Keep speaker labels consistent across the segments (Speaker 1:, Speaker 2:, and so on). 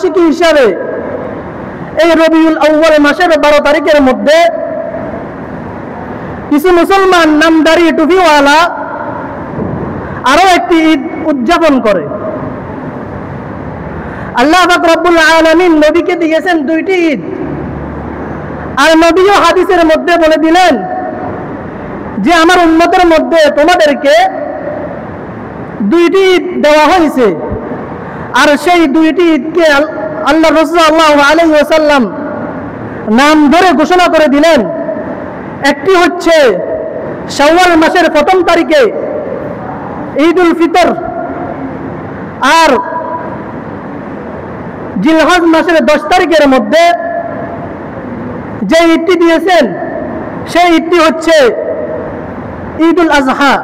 Speaker 1: বার্ষিকী হিসাবে এই রবিউল আউয়াল মাসের 12 তারিখের মধ্যে কিছু মুসলমান নামদারি টুপিওয়ালা আরো একটি ঈদ উদযাপন করে। আল্লাহ পাক রব্বুল আলামিন নবীকে দিয়েছেন দুইটি ঈদ, আর নবীও হাদিসের মধ্যে বলে দিলেন যে আমার উম্মতের মধ্যে তোমাদেরকে দুইটি ঈদ দেওয়া হয়েছে। আর সেই দুইটি ঈদকে আল্লাহ রাসূল সাল্লাল্লাহু আলাইহি ওয়াসাল্লাম নাম ধরে ঘোষণা করে দিলেন। একটি হচ্ছে শাওয়াল মাসের 1ম তারিখে ঈদুল ফিতর, আর জিলহজ মাসের 10 তারিখের মধ্যে যে ঈদটি দিয়েছেন সেই ঈদটি হচ্ছে ঈদুল আজহা।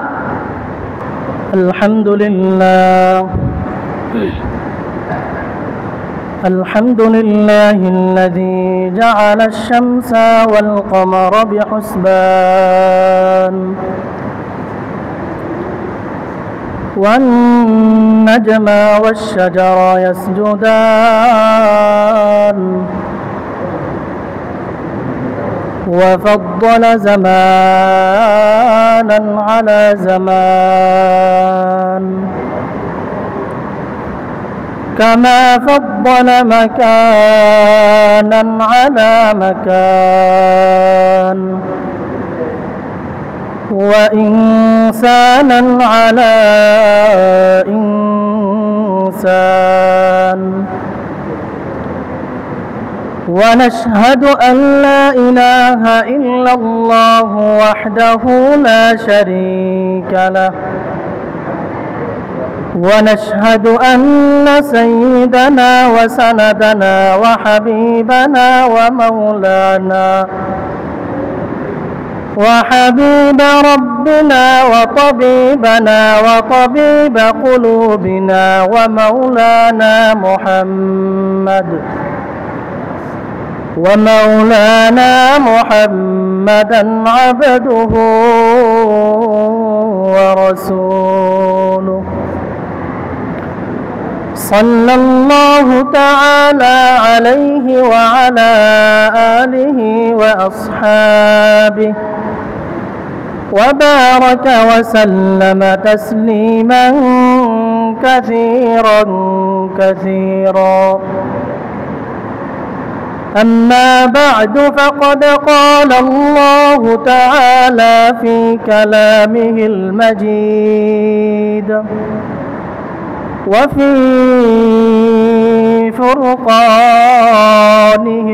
Speaker 1: আলহামদুলিল্লাহ الذي جعل الشمس والقمر بحسبان والنجم والشجر يسجدان وفضل زمانا على زمان كما فضل مكانا على مكان وإنسانا على إنسان. ونشهد أن لا إله إلا الله وحده لا شريك له، ونشهد أن سيدنا وسندنا وحبيبنا ومولانا وحبيب ربنا وطبيبنا وطبيب قلوبنا ومولانا محمدا عبده ورسوله صلى الله تعالى عليه وعلى آله وأصحابه وبارك وسلم تسليما كثيرا كثيرا. أما بعد، فقد قال الله تعالى في كلامه المجيد وفي فرقانه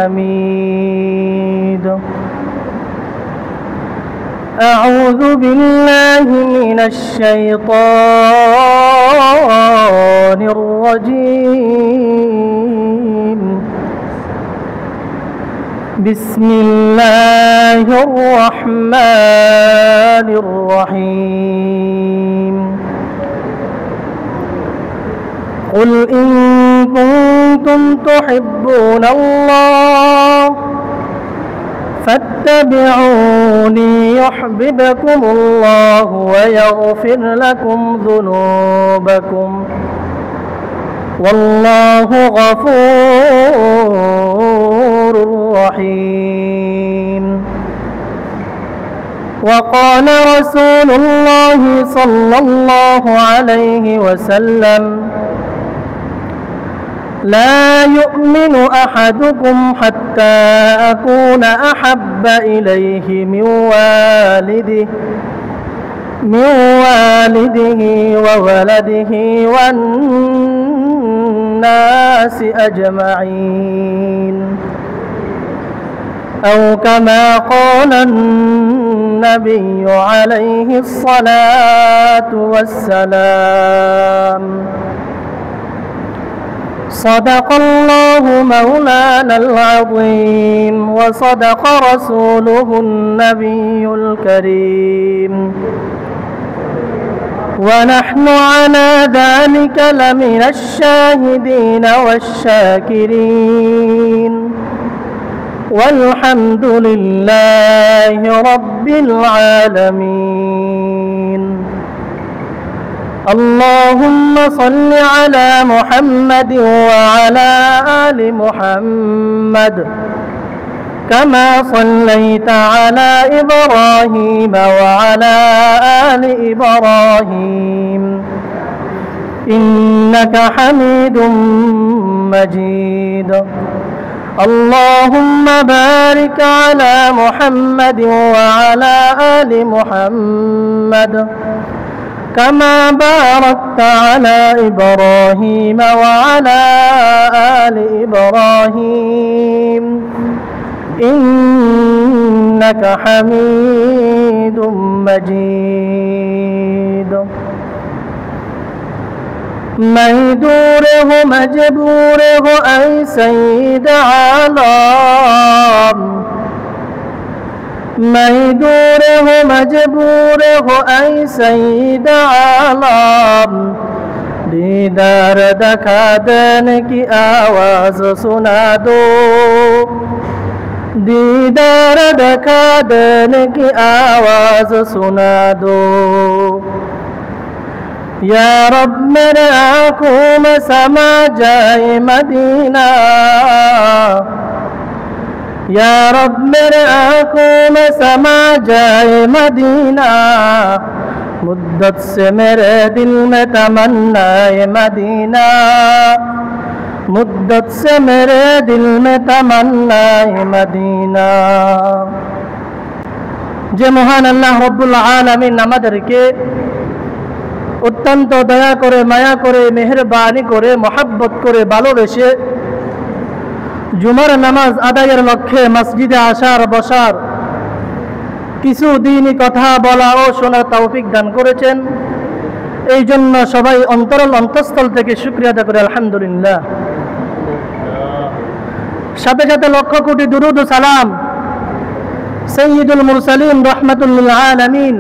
Speaker 1: الحميد: أعوذ بالله من الشيطان الرجيم. بسم الله الرحمن الرحيم. قل إن كنتم تحبون الله فاتبعوني يحببكم الله ويغفر لكم ذنوبكم والله غفور رحيم. وقال رسول الله صلى الله عليه وسلم: لا يؤمن أحدكم حتى أكون أحب إليه من والده وولده والناس أجمعين، أو كما قال النبي عليه الصلاة والسلام. صدق الله مولانا العظيم وصدق رسوله النبي الكريم، ونحن على ذلك لمن الشاهدين والشاكرين، والحمد لله رب العالمين. اللهم صل على محمد وعلى آل محمد كما صليت على إبراهيم وعلى آل إبراهيم إنك حميد مجيد اللهم بارك على محمد وعلى آل محمد كما باركت على إبراهيم وعلى آل إبراهيم إنك حميد مجيد ميدوره مجبوره أي سيد عالم ميدوره مجبوره أي سيد عالم दीदार दिखा देने की आवाज सुना दो दीदार दिखा देने की आवाज सुना दो या रब मेरे आँखों में समा जाए मदीना या रब मेरे आँखों में समा जाए मदीना मुद्दत से मेरे दिल में तमन्ना मदीना मुद्दत से मेरे दिल में तमन्ना मदीना যে মহান আল্লাহ রব্বুল আলামিন আমাদেরকে অত্যন্ত দয়া করে মায়া করে মেহেরবানি করে মহব্বত করে ভালোবেসে জুমার নামাজ আদায়ের লক্ষ্যে মসজিদে আসার বসার কিছু দিনই কথা বলা ও শোনার তৌফিক দান করেছেন এই জন্য সবাই অন্তঃস্থল থেকে শুকরিয়া আদায় করে আলহামদুলিল্লাহ সাথে সাথে লক্ষ কোটি দুরুদ ও সালাম সাইয়্যিদুল মুরসালিন রাহমাতুল লিল আলামিন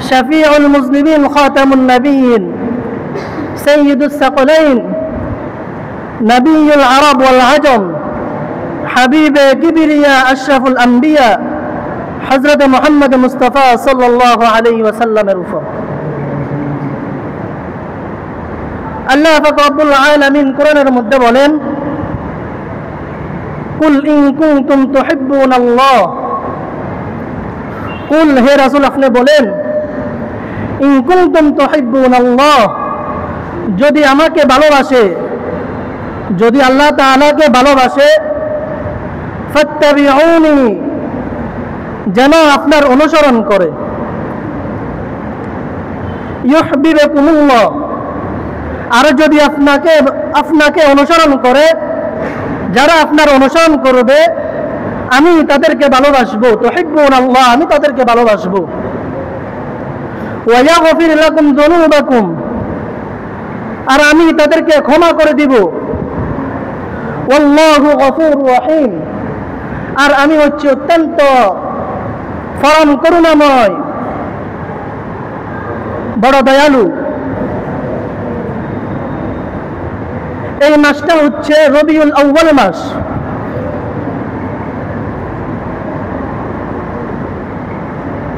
Speaker 1: শাফিউল মুজনিবিন খাতামুন নবিয়্যিন সাইয়্যিদুস সাকলাইন নবিয়ুল আরব ওয়াল আজম হাবিবে কিবরিয়া আশরাফুল আম্বিয়া হযরত মুহাম্মদ মুস্তাফা সাল্লাল্লাহু আলাইহি ওয়াসাল্লামের উপর আল্লাহ পাক রব্বুল আলামিন কোরআনের মধ্যে বলেন কুল ইন কুনতুম তুহিব্বুনাল্লাহ কুল হে রাসূল আপনি বলেন ইন কুনতুম তুহিব্বুনাল্লাহ যদি আমাকে ভালোবাসে যদি আল্লাহ তাআলাকে ভালোবাসে ফাত্তাবিউনি যেন আপনার অনুসরণ করে ইউহিব্বুকুমুল্লাহ আর যদি আপনাকে অনুসরণ করে যারা আপনার অনুসরণ করবে আমি তাদেরকে ভালোবাসবো তুহিব্বুনাল্লাহ আমি তাদেরকে ভালোবাসবো ওয়া ইয়াগফির লাকুম যুনুবাকুম আর আমি তাদেরকে ক্ষমা করে দিব ওয়াল্লাহু গফুরুর রহিম আর আমি হচ্ছে অত্যন্ত পরম করুণাময় বড় দয়ালু এই মাসটা হচ্ছে রবিউল আউয়াল মাস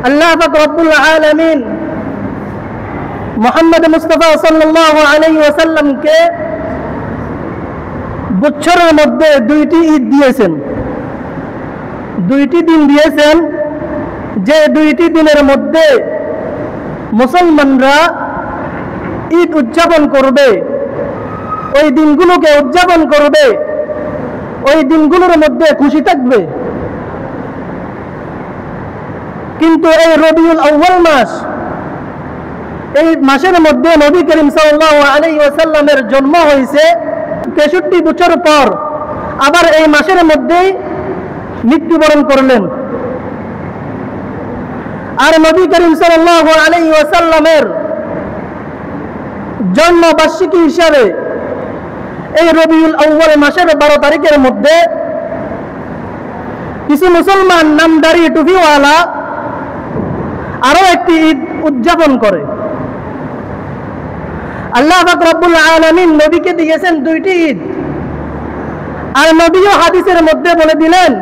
Speaker 1: আল্লাহ পাক রব্বুল আলামিন মুহাম্মদ মুস্তাফা সাল্লাল্লাহু আলাইহি ওয়াসাল্লামকে বছরের মধ্যে দুইটি ঈদ দিয়েছেন দুইটি দিন দিয়েছেন যে দুইটি দিনের মধ্যে মুসলমানরা ঈদ উদযাপন করবে ওই দিনগুলোকে উদযাপন করবে ওই দিনগুলোর মধ্যে খুশি থাকবে কিন্তু এই রবিউল আউয়াল মাস এই মাসের মধ্যে নবী করিম সাল্লাল্লাহু আলাইহি ওয়াসাল্লামের জন্ম হয়েছে 63 বছর পর আবার এই মাসের মধ্যেই মৃত্যুবরণ করলেন আর নবী করিম সাল্লাল্লাহু আলাইহি ওয়াসাল্লামের জন্মবার্ষিকী হিসাবে এই রবিউল আউয়াল মাসের 12 তারিখের মধ্যে কিছু মুসলমান নামদারি টুপিওয়ালা আরো একটি ঈদ উদযাপন করে আল্লাহ পাক রব্বুল আলামিন নবীকে দিয়েছেন দুইটি ঈদ আর নবীও হাদিসের মধ্যে বলে দিলেন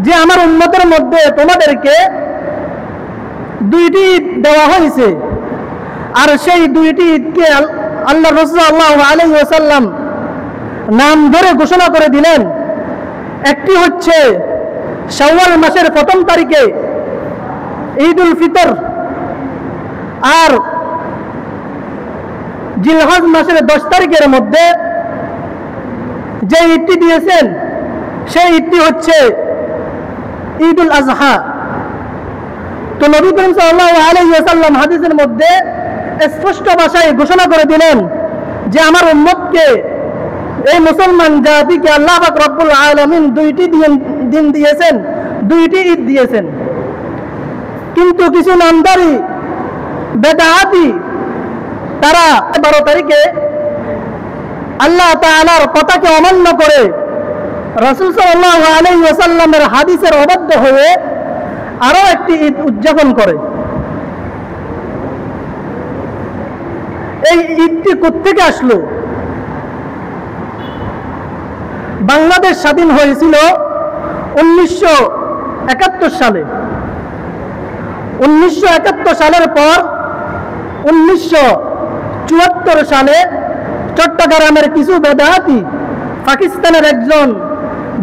Speaker 1: যে আমার উম্মতের মধ্যে তোমাদেরকে দুইটি ঈদ দেওয়া হয়েছে আর সেই দুইটি ঈদকে আল্লাহ রাসূল সাল্লাল্লাহু আলাইহি ওয়াসাল্লাম নাম ধরে ঘোষণা করে দিলেন। একটি হচ্ছে শাওয়াল মাসের প্রথম তারিখে ঈদুল ফিতর, আর জিলহজ মাসের 10 তারিখের মধ্যে যে ঈদটি দিয়েছেন সেই ঈদটি হচ্ছে ঈদুল আজহা। তো নবী করিম সাল্লাল্লাহু আলাইহি ওয়াসাল্লাম হাদিসের মধ্যে স্পষ্ট ভাষায় ঘোষণা করে দিলেন যে আমার উম্মতকে, এই মুসলমান জাতিকে আল্লাহ পাক রব্বুল আলামিন দুইটি দিন দিয়েছেন, দুইটি ঈদ দিয়েছেন। কিন্তু কিছু নামদারি বেদাতি তারা 12 তারিখে আল্লাহ তাআলার কথাকে অমান্য করে রাসূল সাল্লাল্লাহু আলাইহি ওয়াসাল্লামের হাদিসের অবাধ্য হয়ে আরো একটি ঈদ উদযাপন করে। এই ঈদটি কোত্থেকে আসলো? বাংলাদেশ স্বাধীন হয়েছিল 1971 সালে। 1971 সালের পর 1974 সালে চট্টগ্রামের কিছু বেদাতি, পাকিস্তানের একজন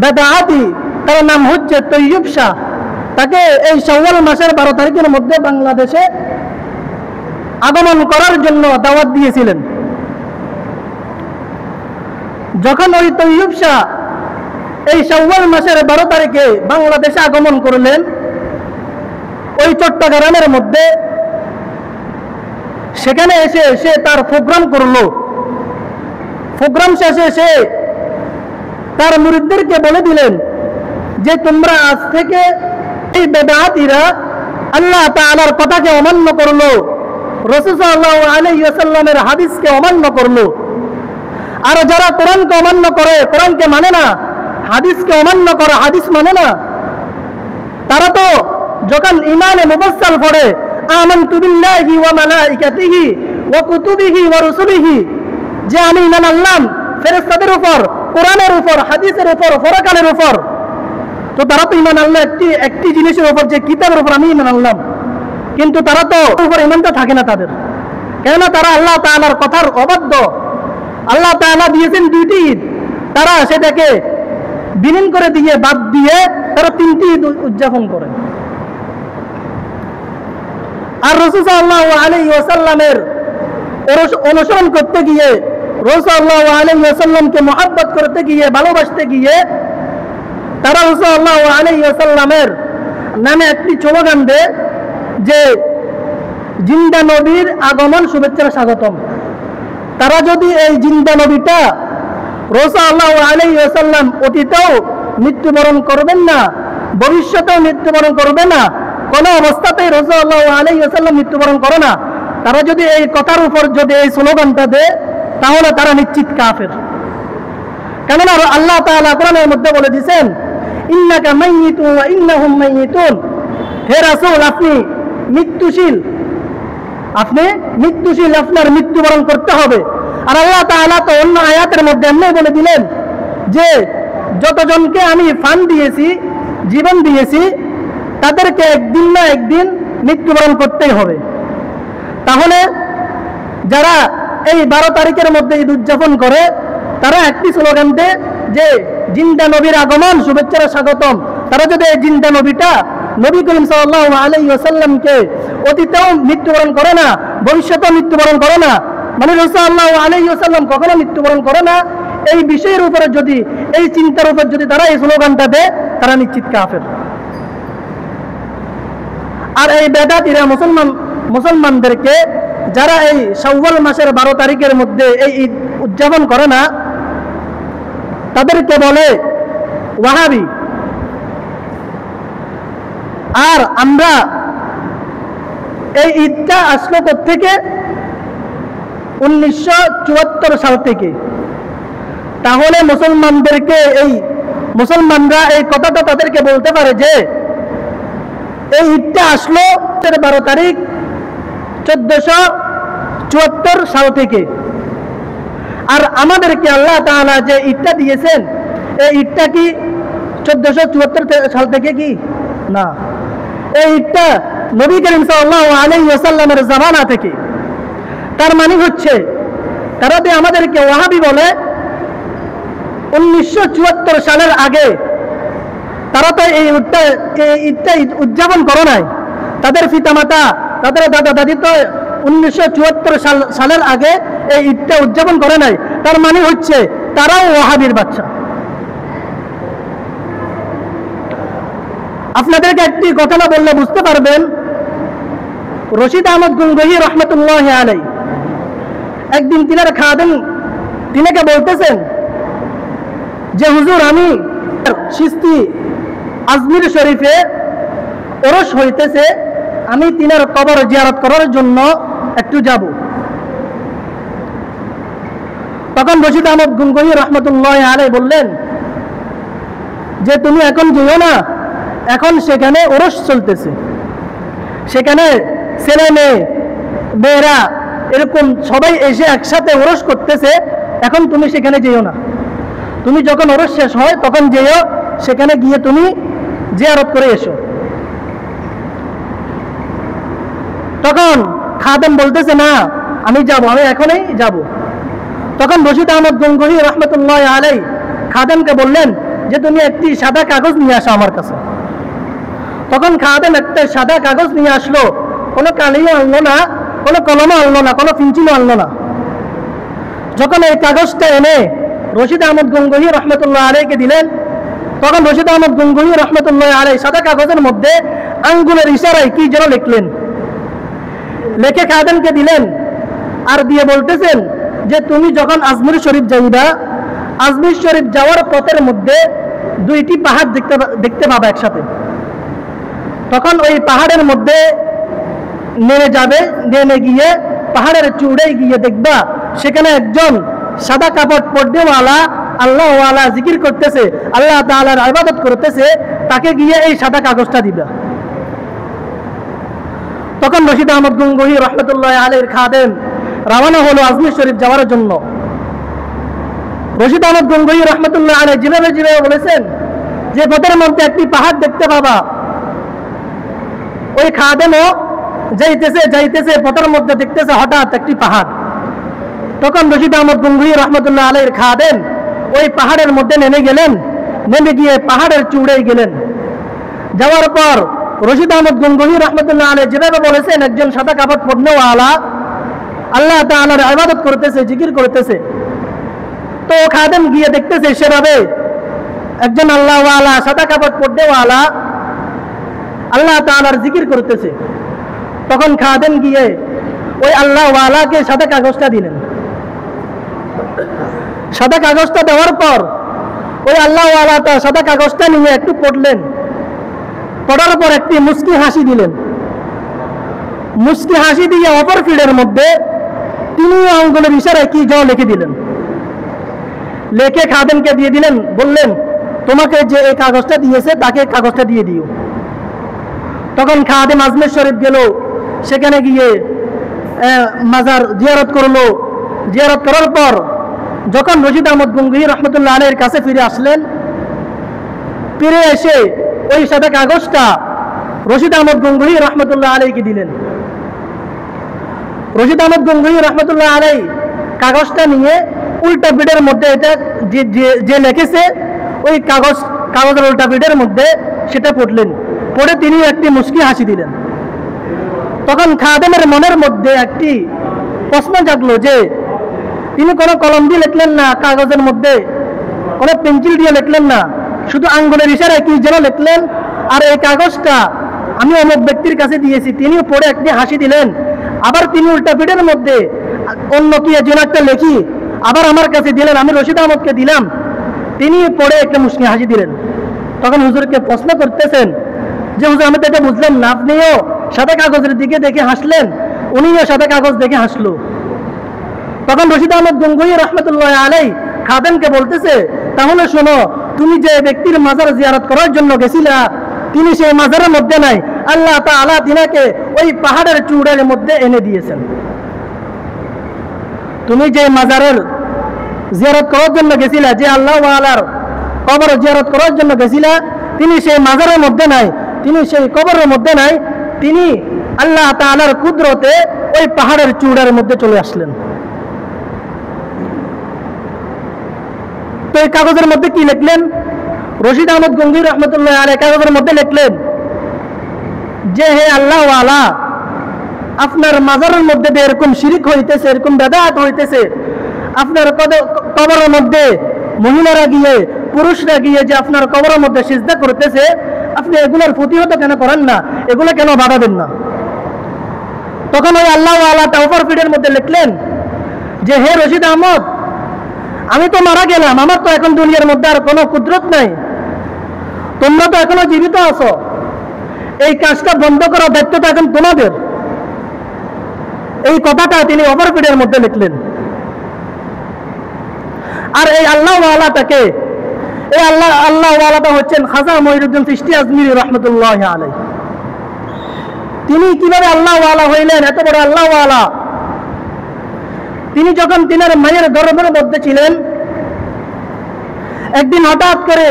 Speaker 1: বেদাতি, তার নাম হচ্ছে তৈয়ব শাহ, তাকে এই শাওয়াল মাসের 12 তারিখের মধ্যে বাংলাদেশে আগমন করার জন্য দাওয়াত দিয়েছিলেন। যখন ওই তৈয়ব শাহ এই শাওয়াল মাসের 12 তারিখে বাংলাদেশে আগমন করলেন, ওই চট্টগ্রামের মধ্যে সেখানে এসে সে তার প্রোগ্রাম করলো। প্রোগ্রাম শেষে সে তার মুরিদদেরকে বলে দিলেন যে তোমরা আজ থেকে, এই বেদাতিরা আল্লাহ তাআলার কথাকে অমান্য করলো, রাসূল সাল্লাল্লাহু আলাইহি ওয়াসাল্লামের হাদিসকে অমান্য করলো। আর যারা কোরআনকে অমান্য করে, কোরআনকে মানে না, হাদিসকে অমান্য করে, হাদিস মানে না, তারা তো যখন ঈমানে মুফাসসাল পড়ে আমানতু বিল্লাহি ওয়া মালাইকাতিহি ওয়া কুতুবিহি ওয়া রুসুলিহি, যে আমি ঈমান আনলাম ফেরেশতাদের উপর, কোরআনের উপর, হাদিসের উপর, পরকালের উপর, তো তারা তো ঈমান আনলো একটি জিনিসের উপর, যে কিতাবের উপর আমি ঈমান আনলাম। কিন্তু তারা তো উপর ঈমানটা থাকে না তাদের, কেননা তারা আল্লাহ তাআলার কথার অবাধ্য। আল্লাহ তাআলা দিয়েছেন দুইটি ঈদ, তারা সেটাকে বিলীন করে দিয়ে, বাদ দিয়ে তারা 3টি ঈদ উদযাপন করে। আর রাসূল সাল্লাল্লাহু আলাইহি ওয়াসাল্লামের অনুসরণ করতে গিয়ে, রাসূল সাল্লাল্লাহু আলাইহি ওয়াসাল্লামকে মহব্বত করতে গিয়ে, ভালোবাসতে গিয়ে তারা রাসূল সাল্লাল্লাহু আলাইহি ওয়াসাল্লামের নামে একটি স্লোগান দেয় যে জিন্দা নবীর আগমন, শুভেচ্ছা, স্বাগতম। তারা যদি এই জিন্দা নবীটা, রাসূল সাল্লাল্লাহু আলাইহি ওয়াসাল্লাম অতীতেও মৃত্যুবরণ করবেন না, ভবিষ্যতেও মৃত্যুবরণ করবে না, কোন অবস্থাতেই রাসূল সাল্লাল্লাহু আলাইহি ওয়াসাল্লাম মৃত্যুবরণ করে না, তারা যদি এই কথার উপর যদি এই স্লোগানটা দেয়, তাহলে তারা নিশ্চিত কাফের। কেননা আল্লাহ তাআলা কোরআনের মধ্যে বলে দিয়েছেন ইন্নাকা মাইয়িতুন ওয়া ইন্নাহুম মাইয়িতুন, হে রাসূল আপনি মৃত্যুশীল, আপনি মৃত্যুশীল, আপনার মৃত্যুবরণ করতে হবে। আর আল্লাহ তাআলা তো অন্য আয়াতের মধ্যে এমনি বলে দিলেন যে যতজনকে আমি ফান দিয়েছি, জীবন দিয়েছি, তাদেরকে একদিন না একদিন মৃত্যুবরণ করতেই হবে। তাহলে যারা এই 12 তারিখের মধ্যে ঈদ উদযাপন করে, তারা একটি স্লোগান দেয় যে জিন্দা নবীর আগমন, শুভেচ্ছা, স্বাগতম। তারা যদি এই জিন্দা নবীটা, নবী করিম সাল্লাল্লাহু আলাইহি ওয়াসাল্লামকে অতীতেও মৃত্যুবরণ করে না, ভবিষ্যতেও মৃত্যুবরণ করে না, মানে রাসূল সাল্লাল্লাহু আলাইহি ওয়াসাল্লাম কখনো মৃত্যুবরণ করে না, এই বিষয়ের উপরে যদি, এই চিন্তার উপর যদি তারা এই স্লোগানটা দেয়, তারা নিশ্চিত কাফের। আর এই বেদাতিরা মুসলমানদেরকে, যারা এই শাওয়াল মাসের 12 তারিখের মধ্যে এই ঈদ উদযাপন করে না, তাদেরকে বলে ওয়াহাবি। আর আমরা এই ঈদটা আসলো থেকে 1974 সাল থেকে। তাহলে মুসলমানরা এই কথাটা তাদেরকে বলতে পারে যে এই ঈদটা আসলো 12 তারিখ 1474 সাল থেকে। আর আমাদেরকে আল্লাহ তাআলা যে ঈদটা দিয়েছেন, এই ঈদটা কি 1474 সাল থেকে কি না, এই ঈদটা নবী করিম সাল্লাল্লাহু আলাইহি ওয়াসাল্লামের জামানা থেকে। তার মানে হচ্ছে তারা যে আমাদেরকে ওয়াহাবি বলে, 1974 সালের আগে তারা তো এই ঈদটা উদযাপন করে নাই। তাদের পিতামাতা, তাদের দাদা দাদি তো 1974 সালের আগে এই ঈদটা উদযাপন করে নাই। তার মানে হচ্ছে তারাও ওয়াহাবির বাচ্চা। আপনাদেরকে একটি কথা না বললে বুঝতে পারবেন। রশিদ আহমদ গঙ্গোহী রহমতুল্লাহ আলাই একদিন তিনার খাদেম তিনাকে বলতেছেন যে হুজুর, আমি চিশতি আজমির শরীফে ওরস হইতেছে, আমি তিনার কবর জিয়ারত করার জন্য একটু যাব। তখন রশিদ আহমদ গঙ্গোহী রহমতুল্লাহ আলাই বললেন যে তুমি এখন যেও না, এখন সেখানে ওরস চলতেছে, সেখানে ছেলে মেয়েরা এরকম সবাই এসে একসাথে ওরস করতেছে, এখন তুমি সেখানে যেও না। তুমি যখন ওরস শেষ হয় তখন যেও, সেখানে গিয়ে তুমি জিয়ারত করে এসো। তখন খাদেম বলতেছে না, আমি যাব, আমি এখনই যাব। তখন রশিদ আহমদ গঙ্গোহী রহমতুল্লাহ আলাই খাদেমকে বললেন যে তুমি একটি সাদা কাগজ নিয়ে আসো আমার কাছে। তখন খাদেম একটা সাদা কাগজ নিয়ে আসলো, কোনো কালিও আনলো না, কোনো কলমও আনলো না, কোনো পেন্সিলও আনলো না। যখন এই কাগজটা এনে রশিদ আহমদ গঙ্গোহী রহমতুল্লাহ আলাইকে দিলেন, তখন রশিদ আহমদ গঙ্গোহী রহমতুল্লাহ আলাই সাদা কাগজের মধ্যে আঙ্গুলের ইশারায় কি যেন লিখলেন, লিখে খাদেমকে দিলেন। আর দিয়ে বলতেছেন যে তুমি যখন আজমির শরীফ যাইবা, আজমির শরীফ যাওয়ার পথের মধ্যে দুইটি পাহাড় দেখতে পাবে একসাথে। তখন ওই পাহাড়ের মধ্যে নেমে যাবে, নেমে গিয়ে পাহাড়ের চূড়ে গিয়ে দেখবা সেখানে একজন সাদা কাপড় পর্দেওয়ালা আল্লাহওয়ালা জিকির করতেছে, আল্লাহ তাআলার ইবাদত করতেছে, তাকে গিয়ে এই সাদা কাগজটা দিবা। তখন রশিদ আহমদ গঙ্গোহী রহমতুল্লাহ আলাইহির খাদেম রওনা হলো আজমির শরীফ যাওয়ার জন্য। রশিদ আহমদ গঙ্গোহী রহমতুল্লাহ আলাইহি যেভাবে বলেছেন যে পথের মধ্যে একটি পাহাড় দেখতে পাবা, ওই খাদেমও যাইতেছে পথের মধ্যে দেখতেছে হঠাৎ একটি পাহাড়। তখন রশিদ আহমদ গঙ্গোহী রহমতুল্লাহ আলাইহির খাদেম ওই পাহাড়ের মধ্যে নেমে গেলেন, নেমে গিয়ে পাহাড়ের চূড়ে গেলেন। যাওয়ার পর রশিদ আহমদ গঙ্গোহী রহমতুল্লাহ আলাইহি যেভাবে বলেছেন একজন সাদা কাপড় পরনেওয়ালা আল্লাহ তাআলার ইবাদত করতেছে, জিকির করতেছে। তো খাদেম গিয়ে দেখতেছে সেভাবে একজন আল্লাহওয়ালা সাদা কাপড় পরনেওয়ালা আল্লাহ তাআলার জিকির করতেছে। তখন খাদেম গিয়ে ওই আল্লাহওয়ালাকে সাদা কাগজটা দিলেন। সাদা কাগজটা দেওয়ার পর ওই আল্লাহওয়ালাটা সাদা কাগজটা নিয়ে একটু পড়লেন, পড়ার পর একটি মুস্কি হাসি দিলেন। মুস্কি হাসি দিয়ে অপর ফিল্ডের মধ্যে তিনি আঙ্গুলের ইশারায় কি যেন লিখে দিলেন, লেখে খাদেমকে দিয়ে দিলেন, বললেন তোমাকে যে এই কাগজটা দিয়েছে তাকে কাগজটা দিয়ে দিও। তখন খাদেম আজমির শরীফ গেল, সেখানে গিয়ে মাজার জিয়ারত করলো। জিয়ারত করার পর যখন রশিদ আহমদ গঙ্গোহী রহমতুল্লাহ আলাইহির কাছে ফিরে আসলেন, ফিরে এসে ওই সাদা কাগজটা রশিদ আহমদ গঙ্গোহী রহমতুল্লাহ আলাইহিকে দিলেন। রশিদ আহমদ গঙ্গোহী রহমতুল্লাহ আলাইহি কাগজটা নিয়ে উল্টা পিঠের মধ্যে এটা যে লিখেছে ওই কাগজের উল্টা পিঠের মধ্যে সেটা পড়লেন। পড়ে তিনি একটি মুস্কি হাসি দিলেন। তখন খাদেমের মনের মধ্যে একটি প্রশ্ন জাগলো যে তিনি কোনো কলম দিয়ে লিখলেন না, কাগজের মধ্যে কোনো পেন্সিল দিয়ে লিখলেন না, শুধু আঙ্গুলের ইশারায় কি যেন লিখলেন। আর এই কাগজটা আমি অমুক ব্যক্তির কাছে দিয়েছি, তিনিও পড়ে একটি হাসি দিলেন। আবার তিনি উল্টা পিঠের মধ্যে অন্য কি যেন একটা লেখি আবার আমার কাছে দিলেন, আমি রশিদ আহমদকে দিলাম, তিনি পড়ে একটা মুস্কি হাসি দিলেন। তখন হুজুরকে প্রশ্ন করতেছেন যে হুজুর আমি তো এটা বুঝলাম না, আপনিও সাদা কাগজের দিকে দেখে হাসলেন, উনিও সাদা কাগজ দেখে হাসলো। তখন রশিদ আহমদ গঙ্গোহী রহমতুল্লাহ আলাইহি খাদেমকে বলতেছে, তাহলে শোনো, তুমি যে ব্যক্তির মাজার জিয়ারত করার জন্য গেছিলা তিনি সেই মাজারের মধ্যে নাই, আল্লাহ তাআলা তিনাকে ওই পাহাড়ের চূড়ার মধ্যে এনে দিয়েছেন। তুমি যে মাজারের জিয়ারত করার জন্য গেছিলা, যে আল্লাহওয়ালার কবর জিয়ারত করার জন্য গেছিলা, তিনি সেই মাজারের মধ্যে নাই, তিনি সেই কবরের মধ্যে নাই, তিনি আল্লাহ তাআলার কুদরতে ওই পাহাড়ের চূড়ার মধ্যে চলে আসলেন। তো এই কাগজের মধ্যে কি লিখলেন? রশিদ আহমদ গঙ্গোহী রহমতুল্লাহ আলাইহি কাগজের মধ্যে লিখলেন যে হে আল্লাহ ওয়ালা, আপনার মাজারের মধ্যে এরকম শিরিক হইতেছে, এরকম বেদাত হইতেছে, আপনার কবরের মধ্যে মহিলারা গিয়ে পুরুষরা গিয়ে যে আপনার কবরের মধ্যে সিজদা করতেছে, আপনি এগুলোর প্রতিহত কেন করেন না, এগুলো কেন বাধা দেন না? তখন ওই আল্লাহ ওয়ালা তাওফার ফিডের মধ্যে লিখলেন যে হে রশিদ আহমদ, আমি তো মারা গেলাম, আমার তো এখন দুনিয়ার মধ্যে আর কোনো কুদরত নাই, তোমরা তো এখনো জীবিত আছো, এই কাজটা বন্ধ করার দায়িত্বটা এখন তোমাদের। এই কথাটা তিনি ওভারফিডের মধ্যে লিখলেন। আর এই আল্লাহ ওয়ালাটাকে, এই আল্লাহ ওয়ালাটা হচ্ছেন খাজা মঈনুদ্দিন চিশতি আজমিরি রহমতুল্লাহ আলাইহি। তিনি কিভাবে আল্লাহ ওয়ালা হইলেন, এত বড় আল্লাহ ওয়ালা? তিনি যখন তিনার মায়ের গর্ভের মধ্যে ছিলেন, একদিন হঠাৎ করে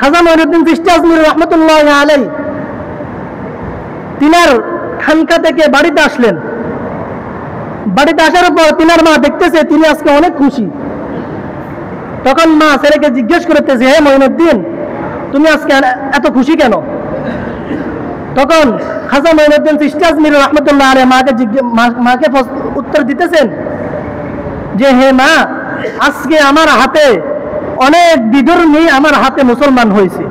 Speaker 1: খাজা মঈনুদ্দিন চিশতি আজমিরি রহমতুল্লাহ আলাইহি তিনার খানকা থেকে বাড়িতে আসলেন। বাড়িতে আসার পর তিনার মা দেখতেছে তিনি আজকে অনেক খুশি। তখন মা ছেলেকে জিজ্ঞেস করতেছে, হে মঈনুদ্দিন, তুমি আজকে এত খুশি কেন? তখন খাজা মঈনুদ্দিন চিশতি আজমিরি রহমতুল্লাহ আলাইহি মাকে উত্তর দিতেছেন যে হে মা, আজকে আমার হাতে অনেক বিধর্মী আমার হাতে মুসলমান হয়েছে,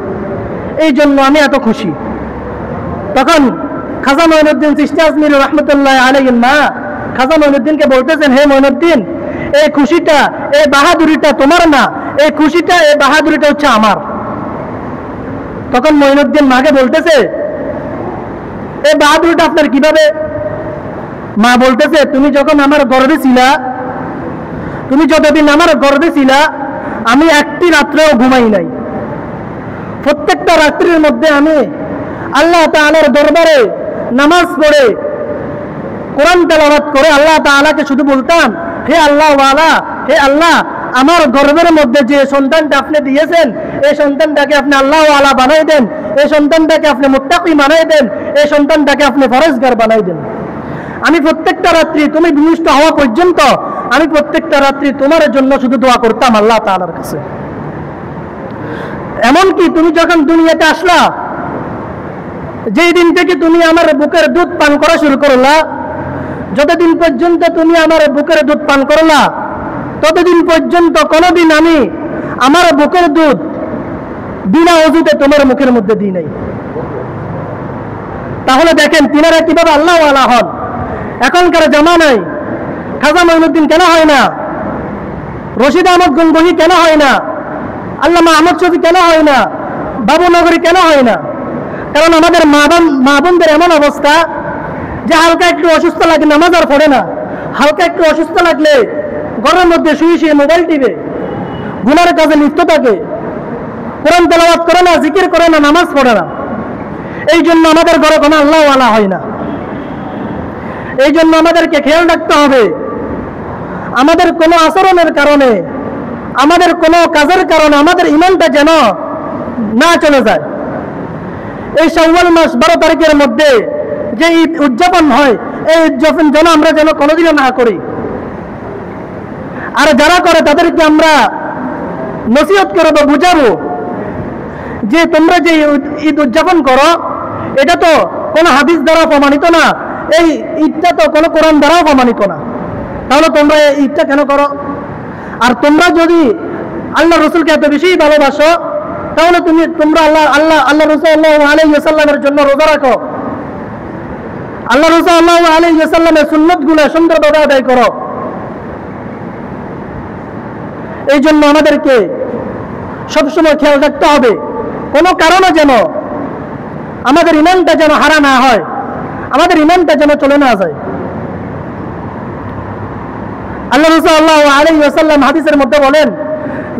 Speaker 1: এই জন্য আমি এত খুশি। তখন খাজা মঈনুদ্দিন চিশতি আজমিরি রহমতুল্লাহ আলাইহির মা খাজা মঈনুদ্দিনকে বলতেছেন, হে মঈনুদ্দিন, এই খুশিটা, এই বাহাদুরিটা তোমার না, এই খুশিটা, এই বাহাদুরিটা হচ্ছে আমার। তখন মঈনুদ্দিন মাকে বলতেছে, এই বাহাদুরিটা আপনার কিভাবে? মা বলতেছে, তুমি যখন আমার গর্ভে ছিলা, তুমি যতদিন আমার গর্ভে ছিলা, আমি একটি রাত্রেও ঘুমাই নাই। প্রত্যেকটা রাত্রির মধ্যে আমি আল্লাহ তাআলার দরবারে নামাজ পড়ে কোরআন তেলাওয়াত করে আল্লাহ তাআলাকে শুধু বলতাম, হে আল্লাহ ওয়ালা, হে আল্লাহ, আমার গর্ভের মধ্যে যে সন্তানটা আপনি দিয়েছেন, এই সন্তানটাকে আপনি আল্লাহ ওয়ালা বানাই দেন, এই সন্তানটাকে আপনি মুত্তাকি বানাই দেন, এই সন্তানটাকে আপনি ফরজগার বানাই দেন। আমি প্রত্যেকটা রাত্রি তুমি বিনষ্ট হওয়া পর্যন্ত আমি প্রত্যেকটা রাত্রি তোমার জন্য শুধু দোয়া করতাম আল্লাহ তাআলার কাছে। এমনকি তুমি যখন দুনিয়াতে আসলা, যেই দিন থেকে তুমি আমার বুকের দুধ পান করা শুরু করলা, যতদিন পর্যন্ত তুমি আমার বুকের দুধ পান করলা, ততদিন পর্যন্ত কোনোদিন আমি আমার বুকের দুধ বিনা ওযুতে তোমার মুখের মধ্যে দিই নাই। তাহলে দেখেন তিনারা কিভাবে আল্লাহ ওয়ালা হন। এখনকার জামানায় খাজা মঈনুদ্দিন কেন হয় না, রশিদ আহমদ গঙ্গোহী কেন হয় না, আল্লামা আহমদ শফী কেন হয় না, বাবুনগরী কেন হয় না? কারণ আমাদের মা বোনদের এমন অবস্থা যে হালকা একটু অসুস্থ লাগলে নামাজ আর পড়ে না, হালকা একটু অসুস্থ লাগলে ঘরের মধ্যে শুয়ে শুয়ে মোবাইল টিপে গুনার কাজে লিপ্ত থাকে, কোরআন তেলাওয়াত করে না, জিকির করে না, নামাজ পড়ে না। এই জন্য আমাদের ঘরে কোনো আল্লাহ ওয়ালা হয় না। এই জন্য আমাদেরকে খেয়াল রাখতে হবে, আমাদের কোনো আচরণের কারণে, আমাদের কোনো কাজের কারণে আমাদের ঈমানটা যেন না চলে যায়। এই শাওয়াল মাস 12 তারিখের মধ্যে যে ঈদ উদযাপন হয়, এই উদযাপন যেন আমরা যেন কোনোদিনও না করি। আর যারা করে তাদেরকে আমরা নসিহত করব, বুঝাবো যে তোমরা যে ঈদ উদযাপন করো, এটা তো কোনো হাদিস দ্বারা প্রমাণিত না, এই ঈদটা তো কোনো কোরআন দ্বারাও প্রমাণিত না, তাহলে তোমরা এই ঈদটা কেন করো? আর তোমরা যদি আল্লাহ রসুলকে এত বেশি ভালোবাসো, তাহলে তোমরা আল্লাহ রসুল সাল্লাল্লাহু আলাইহি ওয়াসাল্লামের জন্য রোজা রাখো, আল্লাহ রসুল সাল্লাল্লাহু আলাইহি ওয়াসাল্লামের সুন্নতগুলো সুন্দরভাবে আদায় করো। এই জন্য আমাদেরকে সবসময় খেয়াল রাখতে হবে, কোনো কারণে যেন আমাদের ঈমানটা যেন হারা না হয়, আমাদের ঈমানটা যেন চলে না যায়। আল্লাহ রাসূল সাল্লাল্লাহু আলাইহি ওয়াসাল্লাম হাদিসের মধ্যে বলেন,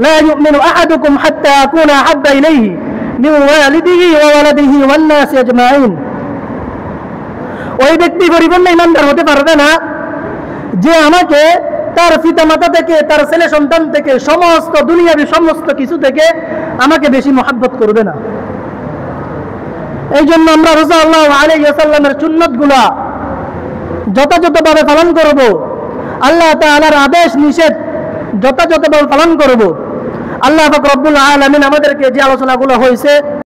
Speaker 1: লা ইউমিনু আহাদুকুম হাত্তা আকুনা আহাব্বা ইলাইহি মিন ওয়ালিদিহি ওয়া ওয়ালাদিহি ওয়ান নাসি আজমাইন। ওই ব্যক্তি পরিপূর্ণ ঈমানদার হতে পারবে না যে আমাকে তার পিতা মাতা থেকে, তার ছেলে সন্তান থেকে, সমস্ত দুনিয়াবি সমস্ত কিছু থেকে আমাকে বেশি মহব্বত করবে না। এই জন্য আমরা রাসূলুল্লাহ সাল্লাল্লাহু আলাইহি ওয়াসাল্লামের সুন্নাতগুলো যথাযথভাবে পালন করব, আল্লাহ তাআলার আদেশ নিষেধ যথাযথভাবে পালন করব। আল্লাহ পাক রব্বুল আলামিন আমাদেরকে যে আলোচনাগুলো হয়েছে